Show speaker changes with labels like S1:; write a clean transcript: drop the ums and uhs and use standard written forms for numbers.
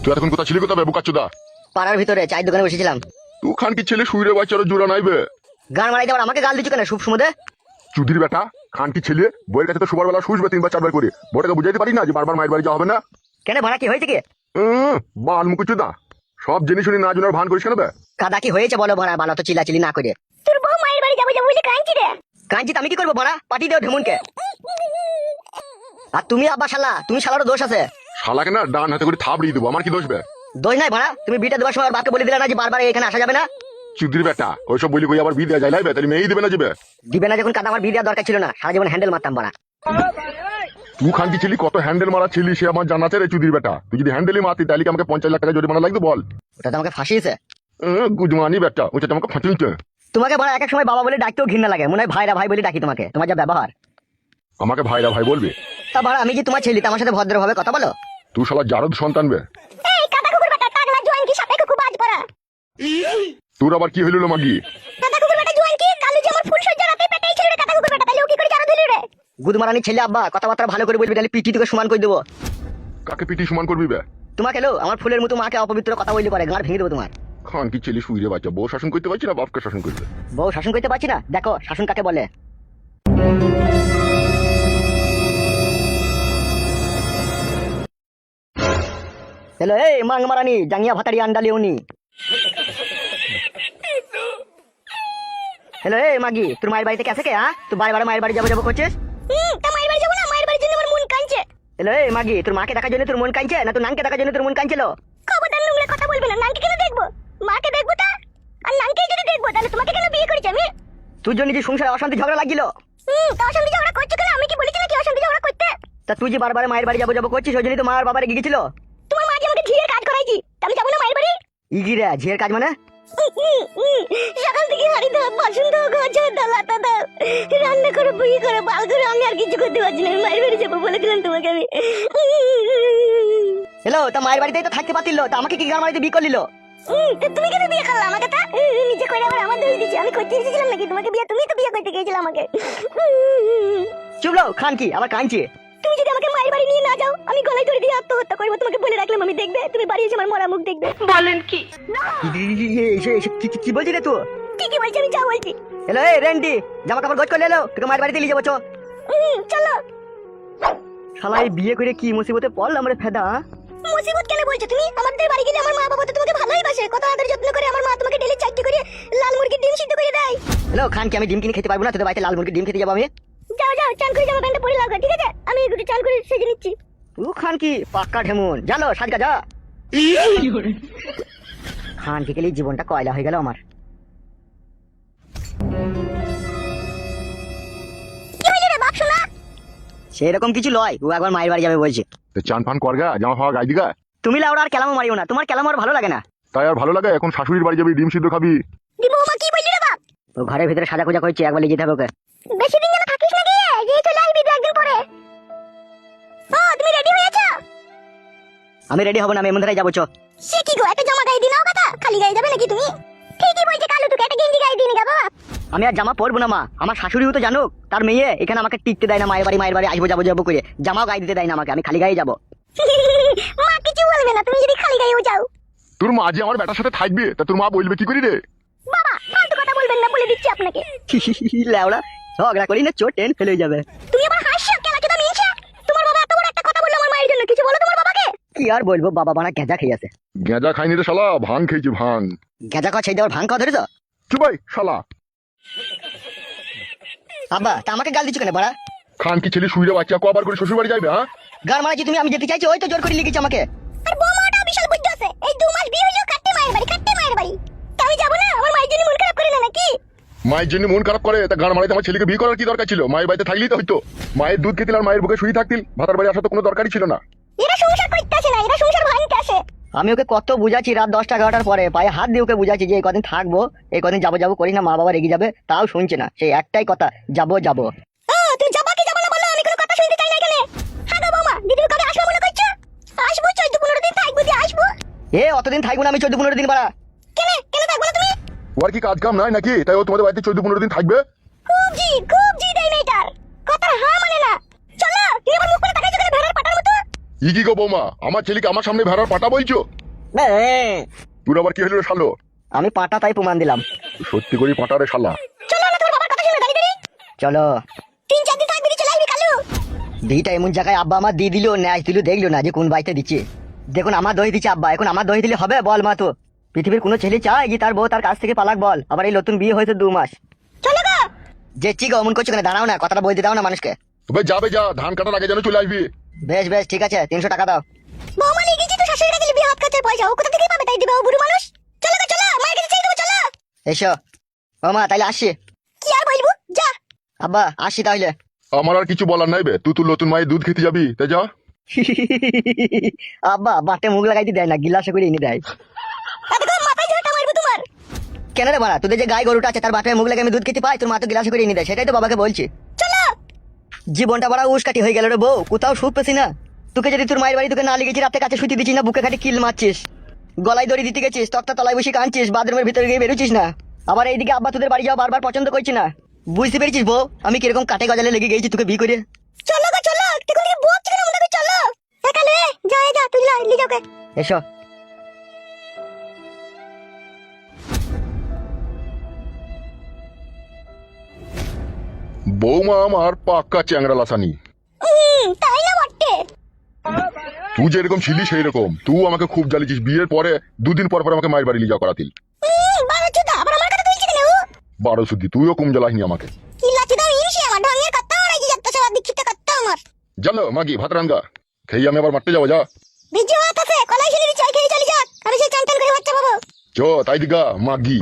S1: তুই এতক্ষণ কোথা ছিলি কোথাও বুকাচ্চুদা?
S2: পাড়ার ভিতরে চায়ের দোকানে বসেছিলাম।
S1: তুই খান কি ছেলে শুইরে বাচ্চারও জোড়া নাইবে?
S2: গান মারাইতে আবার আমাকে গাল দিচ্ছ কেন শুভ সমুদে?
S1: চুদির বেটা খান কি ছেলে বইয়ের কাছে তো সবার বেলা শুসবে 3 বার 4 বার করে, বড়টাকে বুঝাইতে পারি না যে বারবার মায়ের বাড়ি যাওয়া হবে না?
S2: কেন ভাড়া কি হয়েছে কি?
S1: বাল মুকুচুদা সব জিনিস শুনি না জোনার ভান করিস কেন বে?
S2: কাদা কি হয়েছে বলো ভাড়া, বালা তো চিল্লাচিল্লি না করে।
S3: তোর বউ মায়ের বাড়ি যাবো যাবো বলে কাঁদছি রে।
S2: কাঁদছি তো আমি কি করবো ভাড়া, পাটি দেও ঢেমুনকে। আর তুমি আব্বা শালা, তুমি শালারও দোষ আছে।
S1: শালাকে না ডান হাতে করে থাবড়িয়ে দেবো, আমার কি দোষ বে?
S2: দোষ নাই ভাড়া, তুমি বিটা দেওয়ার সময় বাপকে বলে দিলে না যে বারবার এখানে আসা যাবে না।
S1: চুদির বেটা ওইসব বলি কই আবার বিয়ে দেওয়া যায় লাইবে, তাহলে মেয়েই দেবে না যাবে?
S2: দিবে না যখন কাদা, আমার বিয়ে দেওয়ার দরকার ছিল না, সারা জীবন হ্যান্ডেল মারতাম ভাড়া।
S1: তুই খান কি ছিলি কত হ্যান্ডেল মারা ছিলি সে আমার জানা আছে রে চুদির বেটা। তুই যদি হ্যান্ডেলই মারতি তাহলে কি আমাকে 50 লাখ টাকা জরিমানা লাগতো বল?
S2: ওটা তো আমাকে ফাঁসিয়েছে।
S1: গুজমানি বেটা ওটা তো আমাকে ফাঁসিয়েছে।
S2: তোমাকে ভাড়া এক এক সময় বাবা বলে ডাকতেও ঘৃণা লাগে, মনে হয় ভাইরা ভাই বলে ডাকি তোমাকে, তোমার যা ব্যবহার।
S1: আমাকে ভাইরা ভাই বলবি?
S2: তা ভাড়া আমি যে তোমার ছেলে, আমার সাথে ভদ্রভাবে কথা বলো।
S1: তুই শালা জারদ সন্তান বে।
S3: এই কাদা কুকুর বেটা টাকলা জোয়ান কি সাপে কুকু বাজ পড়া।
S1: তোর আবার কি হইল মাগি?
S3: কাদা কুকুর বেটা জোয়ান কি কালু যে আমার ফুল সজ্জা রাতে পেটেই ছিল রে কাদা কুকুর বেটা, তাহলে ও কি করে জানো দিলি রে?
S2: গুদমারানি ছেলে আব্বা, কথাবার্তা ভালো করে বলবি, তাহলে পিটি তোকে সমান করে দেবো।
S1: কাকে পিটি সমান করবি বে?
S2: তোমাকে লো আমার ফুলের মতো মাকে অপবিত্র কথা বললে পারে, গাঁড় ভেঙে দেবো তোমার।
S1: খান কি ছেলে শুইরে বাচ্চা, বউ শাসন করতে পারছি না বাপকে শাসন করতে?
S2: বউ শাসন করতে পারছি না, দেখো শাসন কাকে বলে। হ্যালো এই মাং মারানি জাঙ্গিয়া ভাতারি আন্ডালি উনি। হ্যালো এই মাগি, তোর মায়ের বাড়িতে কেসে কে? হ্যাঁ তুই বারে বারে মায়ের বাড়ি যাবো যাবো করছিস।
S3: তা মায়ের বাড়ি যাবো না, মায়ের বাড়ির জন্য আমার মন কাঁদছে।
S2: হ্যালো এই মাগি, তোর মাকে দেখার জন্য তোর মন কাঁদছে না তোর নানকে দেখার জন্য তোর মন কাঁদছিল?
S3: খবরদার নোংরা কথা বলবে না, নানকে কেন দেখবো? মাকে দেখবো তা, আর নানকে যদি দেখবো তাহলে তোমাকে কেন বিয়ে করেছি আমি?
S2: তুই জন্য যে সংসারে অশান্তি ঝগড়া লাগছিল।
S3: তা অশান্তি ঝগড়া করছো কেন? আমি কি বলেছি নাকি অশান্তি ঝগড়া করতে?
S2: তা তুই যে বারবার মায়ের বাড়ি যাবো যাবো করছিস, ওই জন্যই তো মা আর বাবা রেগে গেছিল।
S3: তোমার মা যে আমাকে ঝিয়ের কাজ করাইছি, তা আমি যাবো না মায়ের বাড়ি?
S2: ইগিরা ঝিয়ের কাজ মানে?
S3: সকাল থেকে হাড়ি দাও, বাসন দাও, ঘর ঝাড় দাও, লাতা দাও, রান্না করে বই করে বাল করে, আমি আর কিছু করতে পারছি না। আমি মায়ের বাড়ি যাবো বলে দিলাম তোমাকে আমি।
S2: হ্যালো তা মায়ের বাড়িতেই তো থাকতে পারছিল, তা আমাকে কি গান মারিতে বিয়ে করলিল?
S3: তা তুমি কেন বিয়ে করলে আমাকে? তা নিজে করে আবার আমার দোষ দিচ্ছি, আমি করতে এসেছিলাম নাকি তোমাকে বিয়ে? তুমি তো বিয়ে করতে গিয়েছিলে আমাকে।
S2: চুপ লো খান কি আবার কাঁদছে।
S3: তুমি যদি আমাকে মায়ের বাড়ি নিয়ে না যাও, আমি গলায় ধরে দিয়ে আত্মহত্যা করবো। তোমাকে বলে রাখলাম, আমি দেখবে তুমি বাড়ি এসে আমার মরা মুখ দেখবে। বলেন কি?
S2: কি বলছি রে তুই?
S3: ঠিকই বলছি, আমি যা বলছি।
S2: হ্যালো এই রেন্ডি, জামা কাপড় গোছ করে এলো, তোকে মায়ের বাড়িতে নিয়ে যাবো চো।
S3: চলো।
S2: শালা এই বিয়ে করে কি মুসিবতে পড়লাম রে ফেদা।
S3: মুসিবত কেন বলছো তুমি? আমাদের বাড়ি গেলে আমার মা বাবা তো তোমাকে ভালোই বাসে, কত আদর যত্ন করে। আমার মা তোমাকে ডেলি 4টি করে লাল মুরগির ডিম সিদ্ধ করে দেয়।
S2: হ্যালো খান কি আমি ডিম কিনে খেতে পারবো না? তোদের বাড়িতে লাল মুরগির ডিম খেতে যাবো আমি।
S3: যাও যাও, চান করে জামা প্যান্টটা পরে লাগো, ঠিক আছে? আমি একটু চান করে সেজে নিচ্ছি।
S2: ও খান কি পাক্কা ঢেমুন, জানো সাজগা যা। খান কি গেলে জীবনটা কয়লা হয়ে গেল আমার।
S3: কি হইলো রে বাপ শোনা?
S2: সেরকম কিছু লয়, ও একবার মায়ের বাড়ি যাবে বলছে।
S1: চান ফান করগা জামা ফাওয়া গাই দিগা।
S2: তুমি লাউড়া আর কেলামো মারিও না, তোমার কেলামো আর ভালো লাগে না।
S1: তাই আর ভালো লাগে? এখন শাশুড়ির বাড়ি যাবি ডিম সিদ্ধ খাবি?
S3: দি বৌমা কি বললি রে বাপ?
S2: ও ঘরের ভিতরে সাজা খোঁজা করছে, একবার লিখে থাকো ওকে।
S3: বেশি দিন যেন থাকিস না গিয়ে, যে চলে আসবি 2 একদিন পরে। ও তুমি রেডি হয়েছো?
S2: আমি রেডি হবো না, আমি এমন ধারাই যাবো চো।
S3: সে কি গো, একটা জামা গায়ে দিনাও কথা, খালি গায়ে যাবে নাকি তুমি? ঠিকই বলছে কালু, তোকে একটা গেঞ্জি গায়ে দিনি গা বাবা।
S2: আমি আর জামা পরবো না মা, আমার শাশুড়িও তো জানুক তার মেয়ে এখানে আমাকে টিকতে দেয় না, মায়ের বাড়ি আসবো যাবো যাবো করে জামাও গায়ে দিতে দেয় না আমাকে, আমি খালি গায়ে যাবো।
S3: মা কিছু বলবে না তুমি যদি খালি গায়েও যাও।
S1: তোর মা যে আমার বেটার সাথে থাকবে তা তোর মা বলবে কি করি রে?
S3: বাবা ফালতু কথা বলবেন না, বলে দিচ্ছি আপনাকে।
S2: লেওড়া ঝগড়া করি না চোট টেন ফেলে যাবে।
S3: তুমি আবার হাসছো কেন? কি তুমি ইচ্ছা? তোমার বাবা এত বড় একটা কথা বললো আমার মায়ের জন্য, কিছু বলো তোমার বাবাকে।
S2: কি আর বলবো, বাবা বানা গেঁজা খেয়ে আছে।
S1: গেঁজা খাইনি রে শালা, ভাং খেয়েছি ভাং।
S2: গেঁজা খাওয়া ছেড়ে দেওয়ার ভাঙ খাওয়া ধরেছ?
S1: চুপ ভাই শালা।
S2: আব্বা তা আমাকে গাল দিচ্ছ কেন বাড়া?
S1: খান কি ছেলে শুইরে বাচ্চা কবার করে শ্বশুর বাড়ি যাবে? হ্যাঁ
S2: গান মারাচ্ছি তুমি, আমি যেতে চাইছি ওই তো জোর করে লিখেছি আমাকে।
S3: আর বৌমাটা বিশাল বুদ্ধি আছে, এই 2 মাস বিয়ে হলো কাটতে মায়ের বাড়ি, কাটতে মায়ের বাড়ি। তা আমি যাবো না? আমার মায়ের জন্য মন খারাপ করে না নাকি?
S1: মায়ের জন্য মন খারাপ করে তা গান মারাইতে আমার ছেলেকে বিয়ে করার কি দরকার ছিল? মায়ের বাড়িতে থাকলেই তো হইতো। মায়ের দুধ খেতিল আর মায়ের বুকে শুয়ে থাকতিল, ভাতার বাড়ি আসা তো কোনো দরকারই ছিল না।
S3: এরা সংসার করতে আসে না, এরা সংসার ভাঙতে আসে।
S2: আমি ওকে কত বুঝাচ্ছি, রাত 10টা 11টার পরে পায়ে হাত দিয়ে ওকে বুঝাচ্ছি যে এই কদিন থাকবো, এই কদিন যাবো যাবো করি না, মা বাবা রেগে যাবে, তাও শুনছে না, সেই একটাই কথা যাবো যাবো।
S3: তুমি যাবা কি যাবা না বলো, আমি কোনো কথা শুনতে চাই না এখানে। হ্যাঁ গো বৌমা, দিদির কবে আসবে মনে করছো? আসবো 14-15 দিন থাকবো, দিয়ে আসবো।
S2: অতদিন থাকবো না আমি, 14-15 দিন বাড়া।
S3: কেন কেন থাকবো না তুমি?
S1: ওর কি কাজ কাম নাই নাকি তাই ও তোমাদের বাড়িতে 14-15 দিন থাকবে?
S3: খুব জি দেয় মেয়েটার কথা, হ্যাঁ মানে না। চলো তুমি আমার মুখ করে তাকাইছো কেন ভেড়ার পাটার মতো?
S1: ই কি গো বৌমা, আমার ছেলেকে আমার সামনে ভেড়ার পাটা বলছো? তোর আবার কি হলো রে শালো?
S2: আমি পাটা তাই প্রমাণ দিলাম।
S1: সত্যি করে পাটা রে শালা।
S3: চলো না তোমার বাবার কথা শুনে দাঁড়িয়ে দাঁড়িয়ে
S2: চলো।
S3: 3-4 দিন থাকবি চলে আসবি কালু।
S2: দিটা এমন জায়গায় আব্বা আমার দিয়ে দিল, ন্যাচ দিল, দেখলো না যে কোন বাড়িতে দিচ্ছে। দেখুন আমার দই দিচ্ছে আব্বা, এখন আমার দই দিলে হবে বল মা? তো পৃথিবীর কোনো ছেলে চায় কি তার বউ তার কাছ থেকে পালাক বল? আবার এই নতুন বিয়ে হয়েছে 2 মাস।
S3: চলো গো।
S2: যে চিগো অমন করছো কেন? দাঁড়াও না, কথাটা বলতে দাও না মানুষকে।
S1: তবে যাবে যা, ধান কাটার আগে যেন চলে আসবি।
S2: বেশ বেশ ঠিক আছে, 300 টাকা দাও।
S3: বৌমা নিয়ে গেছি তো শাশুড়ির কাছে বিয়ে হাত খরচার পয়সা, ও কোথা থেকে পাবে? তাই দিবে ও বুড়ো মানুষ। চলো গো চলো, মায়ের কাছে চাই দেবো, চলো।
S2: এসো। ও মা তাইলে আসি।
S3: কি আর বলবো, যা।
S2: আব্বা আসি তাহলে।
S1: আমার আর কিছু বলার নাই বে, তুই তোর নতুন মায়ের দুধ খেতে যাবি, তাই যা।
S2: আব্বা বাটে মুখ লাগাইতে দেয় না, গিলাসে করে এনে দেয়।
S3: তাতে করে মাথায় ঝাঁটা মারবো তোমার।
S2: কেন রে মারা, তোদের যে গাই গরুটা আছে তার বাপের মুখ লাগে আমি দুধ খেতে পাই, তোর মা তো গিলাসে করে এনে দেয়, সেটাই তো বাবাকে বলছি।
S3: চলো।
S2: জীবনটা বড় উস্কাটি হয়ে গেল রে বউ, কোথাও সুখ পেছি না। তোকে যদি তোর মায়ের বাড়ি তোকে না লিখেছি, রাতে কাছে শুতে দিচ্ছিস না, বুকে খাটে কিল মারছিস, গলায় দড়ি দিতে গেছিস, তক্তা তলায় বসে কাঁদছিস, বাথরুমের ভিতরে গিয়ে বেরোছিস না। আবার এইদিকে আব্বা তোদের বাড়ি যাওয়া বারবার পছন্দ করছি না। বুঝতে পেরেছিস বউ আমি কিরকম কাটে গজালে লেগে গেছি তোকে বিয়ে করে?
S3: চলো গো চলো, তুই কোন দিকে বকছিস কেন মনে করে? চলো একালে যা যা, তুই লি যাওকে।
S2: এসো।
S1: বৌমা আমার পাক্কা চ্যাংরা লাসানি।
S3: তাই না বটে?
S1: তুই যেরকম ছিলি সেই রকম, তুই আমাকে খুব জ্বালিয়েছিস। বিয়ের পরে 2 দিন পর পর আমাকে মায়ের বাড়ি নিয়ে যাওয়া করাতিল।
S3: বারো চুদা আবার আমার কথা তুলছিস কেন?
S1: 12 শুদ্ধি তুইও কম জ্বালাসনি আমাকে।
S3: কি লাচুদা ইনসি আমার ঢঙের কথা ওরাই যাচ্ছে, সব দীক্ষিত কথা আমার।
S1: জানো মাগি ভাত রাঙ্গা খেয়ে আমি আবার মারতে যাবো, যা।
S3: ভিজে হাত আছে, কলাই ছেলে চাই খেয়ে চলে যাক, আমি সেই চান চান করে বাচ্চা পাবো।
S1: চ তাই দিগা মাগি।